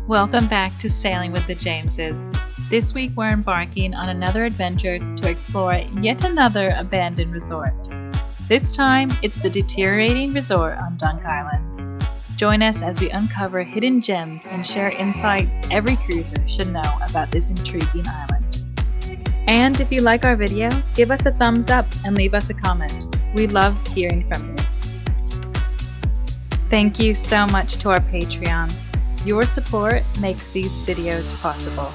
Welcome back to Sailing with the Jameses. This week we're embarking on another adventure to explore yet another abandoned resort. This time it's the deteriorating resort on Dunk Island. Join us as we uncover hidden gems and share insights every cruiser should know about this intriguing island. And if you like our video, give us a thumbs up and leave us a comment. We love hearing from you. Thank you so much to our Patreons. Your support makes these videos possible.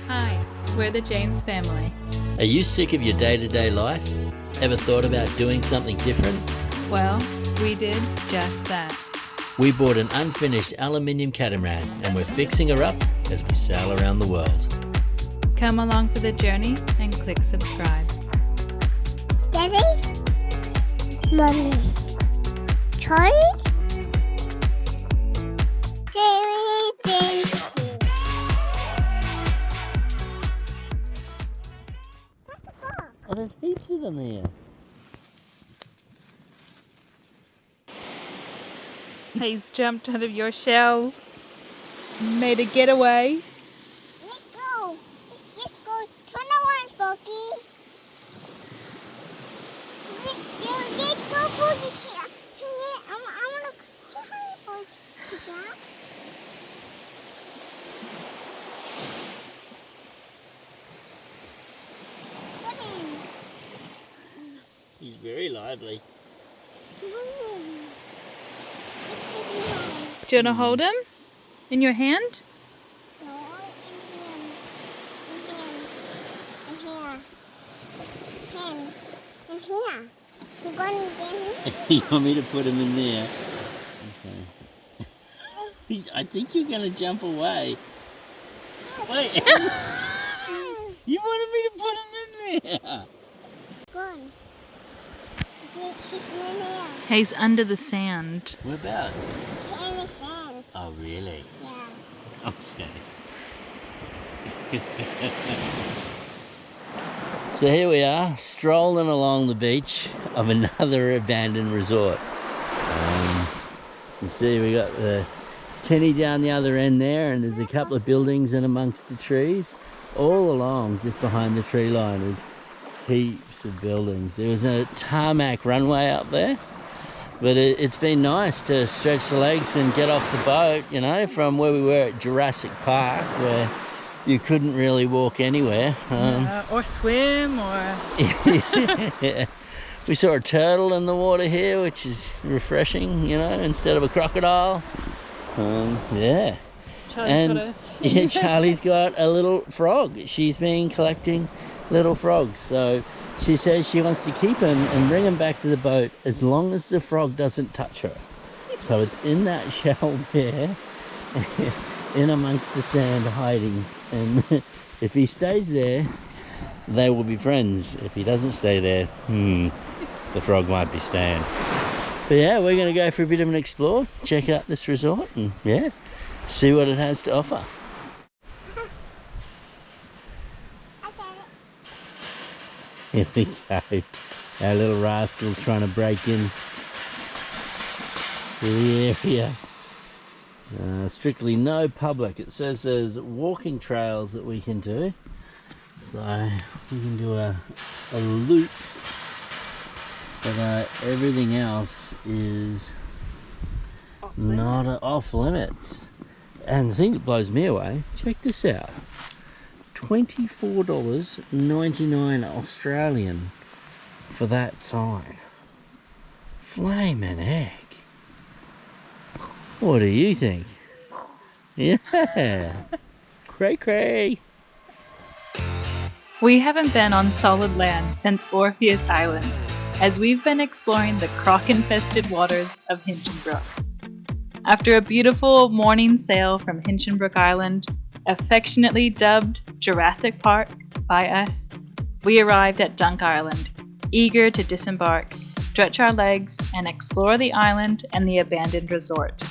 Hi, we're the James family. Are you sick of your day-to-day life? Ever thought about doing something different? Well, we did just that. We bought an unfinished aluminium catamaran and we're fixing her up as we sail around the world. Come along for the journey and click subscribe. Daddy? Mommy? Charlie? Oh, there's heaps of them here. He's jumped out of your shell, made a getaway. Let's go. Let's go. Turn around, Foggy. Let's go, Foggy. I want to go. He's very lively. Do you want to hold him in your hand? No, in here. You're going to get him? You want me to put him in there? Okay. I think you're going to jump away. Wait. You wanted me to put him in there? Go on. She's in there. He's under the sand. Whereabouts? She's in the sand. Oh, really? Yeah. Okay. So here we are, strolling along the beach of another abandoned resort. You see we got the tinny down the other end there, and there's a couple of buildings in amongst the trees. All along, just behind the tree line, is heaps of buildings. There was a tarmac runway up there, but it's been nice to stretch the legs and get off the boat, you know, from where we were at Jurassic Park, where you couldn't really walk anywhere. Or swim, or... Yeah. We saw a turtle in the water here, which is refreshing, you know, instead of a crocodile. Yeah. Charlie's got a little frog. She's been collecting little frogs, so she says she wants to keep him and bring him back to the boat as long as the frog doesn't touch her. So it's in that shell there, in amongst the sand, hiding. And if he stays there, they will be friends. If he doesn't stay there, the frog might be staying. But yeah, we're going to go for a bit of an explore, check out this resort, and yeah, see what it has to offer. Here we go. Our little rascal trying to break in to the area. Strictly no public. It says there's walking trails that we can do. So we can do a loop. But everything else is not off limits. And the thing that blows me away, check this out. $24.99 Australian for that sign. Flaming heck. What do you think? Yeah. Cray. We haven't been on solid land since Orpheus Island, as we've been exploring the croc-infested waters of Hinchinbrook. After a beautiful morning sail from Hinchinbrook Island, affectionately dubbed Jurassic Park by us, we arrived at Dunk Island, eager to disembark, stretch our legs, and explore the island and the abandoned resort.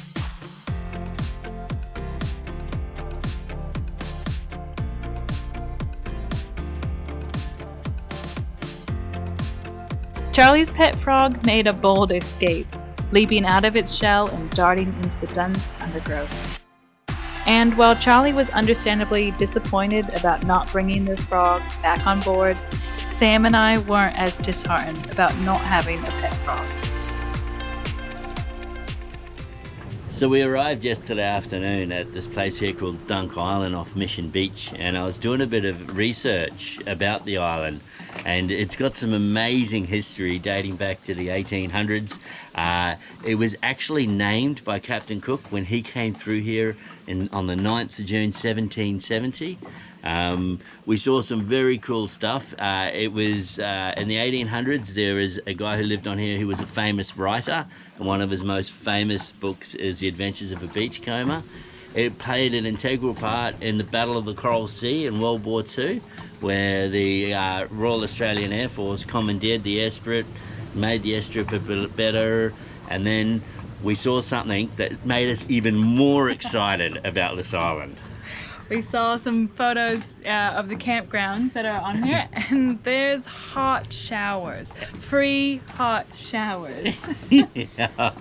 Charlie's pet frog made a bold escape, leaping out of its shell and darting into the dense undergrowth. And while Charlie was understandably disappointed about not bringing the frog back on board, Sam and I weren't as disheartened about not having a pet frog. So we arrived yesterday afternoon at this place here called Dunk Island off Mission Beach, and I was doing a bit of research about the island, and it's got some amazing history dating back to the 1800s. It was actually named by Captain Cook when he came through here on the 9th of June 1770. We saw some very cool stuff. It was in the 1800s. There is a guy who lived on here who was a famous writer, and one of his most famous books is The Adventures of a Beachcomber. It played an integral part in the Battle of the Coral Sea in World War II, where the Royal Australian Air Force commandeered the airstrip, made the airstrip a bit better, and then we saw something that made us even more excited about this island. We saw some photos of the campgrounds that are on here, and there's hot showers. Free hot showers. Yeah,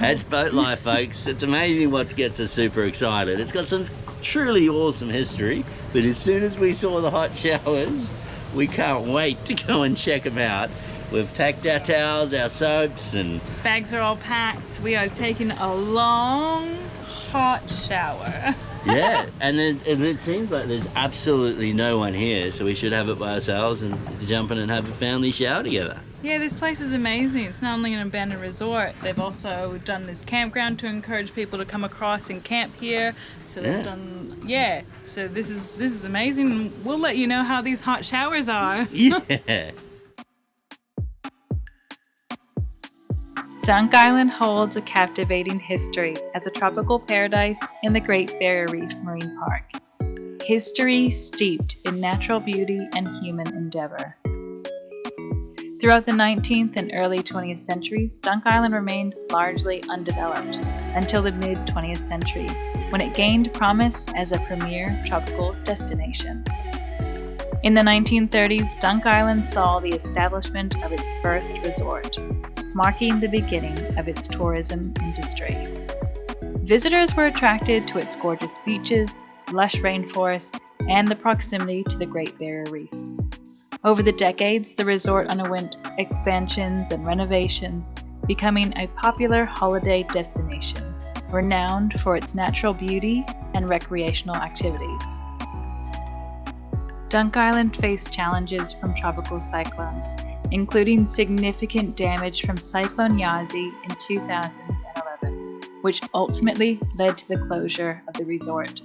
that's boat life, folks. It's amazing what gets us super excited. It's got some truly awesome history, but as soon as we saw the hot showers, we can't wait to go and check them out. We've packed our towels, our soaps, and Bags are all packed. We are taking a long hot shower. yeah, and it seems like there's absolutely no one here, so we should have it by ourselves and jump in and have a family shower together. Yeah, this place is amazing. It's not only an abandoned resort, they've also done this campground to encourage people to come across and camp here. So they've so this is amazing. We'll let you know how these hot showers are. Yeah. Dunk Island holds a captivating history as a tropical paradise in the Great Barrier Reef Marine Park. History steeped in natural beauty and human endeavor. Throughout the 19th and early 20th centuries, Dunk Island remained largely undeveloped until the mid-20th century, when it gained promise as a premier tropical destination. In the 1930s, Dunk Island saw the establishment of its first resort, marking the beginning of its tourism industry. Visitors were attracted to its gorgeous beaches, lush rainforest, and the proximity to the Great Barrier Reef. Over the decades, the resort underwent expansions and renovations, becoming a popular holiday destination, renowned for its natural beauty and recreational activities. Dunk Island faced challenges from tropical cyclones, including significant damage from Cyclone Yazi in 2011, which ultimately led to the closure of the resort.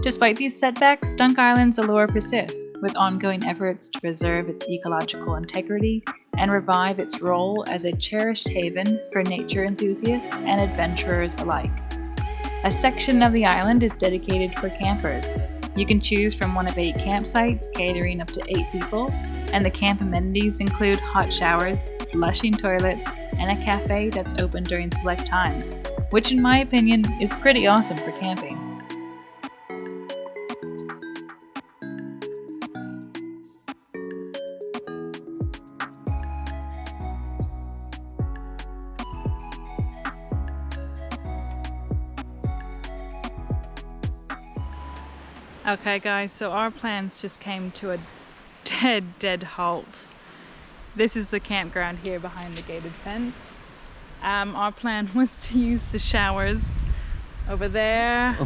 Despite these setbacks, Dunk Island's allure persists, with ongoing efforts to preserve its ecological integrity and revive its role as a cherished haven for nature enthusiasts and adventurers alike. A section of the island is dedicated for campers. You can choose from one of 8 campsites catering up to 8 people, and the camp amenities include hot showers, flushing toilets, and a cafe that's open during select times, which in my opinion is pretty awesome for camping. Okay guys, so our plans just came to a dead halt. This is the campground here behind the gated fence. Our plan was to use the showers over there.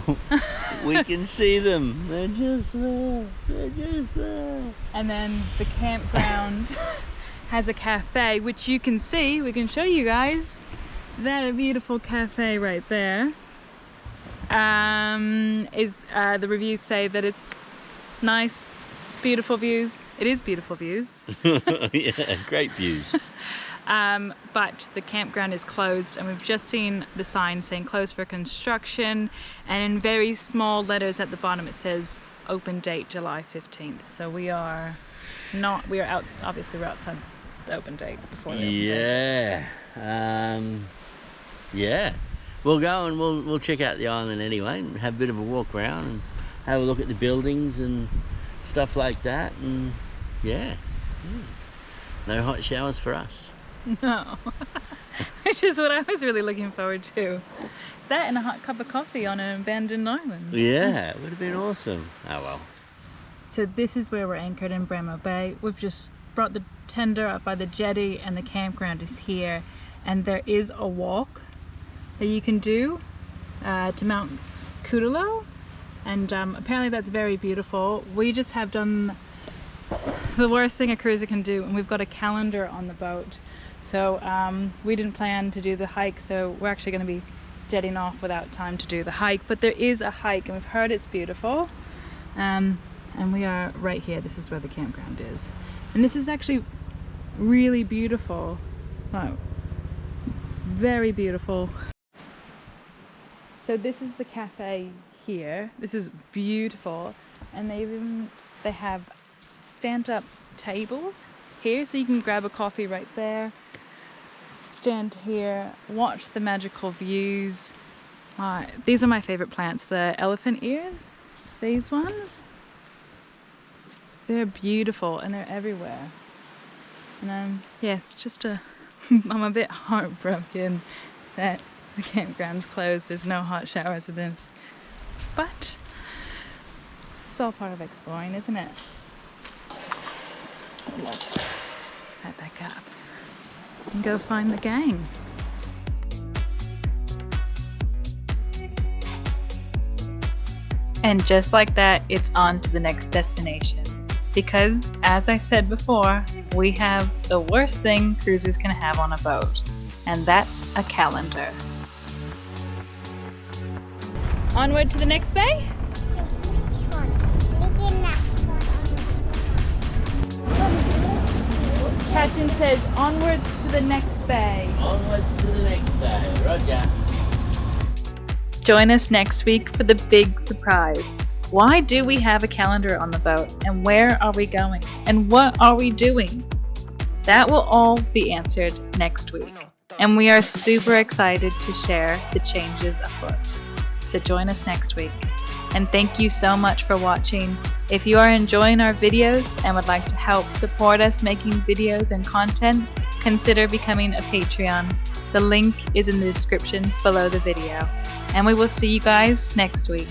We can see them. They're just there. They're just there. And then the campground has a cafe, which you can see. We can show you guys. That a beautiful cafe right there. The reviews say that it's nice, beautiful views. It is beautiful views. Yeah, great views. But the campground is closed, and we've just seen the sign saying closed for construction, and in very small letters at the bottom it says open date July 15th. So obviously we're outside the open date before the open date. Yeah. We'll go and we'll check out the island anyway and have a bit of a walk around and have a look at the buildings and stuff like that, and no hot showers for us. No. which is what I was really looking forward to. That and a hot cup of coffee on an abandoned island. Yeah, it would have been awesome. Oh well. So this is where we're anchored in Bremo Bay. We've just brought the tender up by the jetty and the campground is here. And there is a walk that you can do to Mount Kudalow. And apparently that's very beautiful. We just have done the worst thing a cruiser can do, and we've got a calendar on the boat. So we didn't plan to do the hike, so we're actually going to be jetting off without time to do the hike. But there is a hike, and we've heard it's beautiful. And we are right here. This is where the campground is. And this is actually really beautiful. Wow. Very beautiful. So this is the cafe here. This is beautiful. And they have stand-up tables here, so you can grab a coffee right there, stand here, watch the magical views. These are my favorite plants, the elephant ears, these ones. They're beautiful and they're everywhere. And yeah, it's just I'm a bit heartbroken that the campground's closed. There's no hot showers in this, but it's all part of exploring, isn't it? Right back up and go find the gang. And just like that, it's on to the next destination. Because, as I said before, we have the worst thing cruisers can have on a boat, and that's a calendar. Onward to the next bay? Which one? Maybe next one. Captain says onwards to the next bay. Onwards to the next day. Roger. Join us next week for the big surprise. Why do we have a calendar on the boat? And where are we going? And what are we doing? That will all be answered next week. And we are super excited to share the changes afoot. So join us next week. And thank you so much for watching. If you are enjoying our videos and would like to help support us making videos and content, consider becoming a Patreon. The link is in the description below the video. And we will see you guys next week.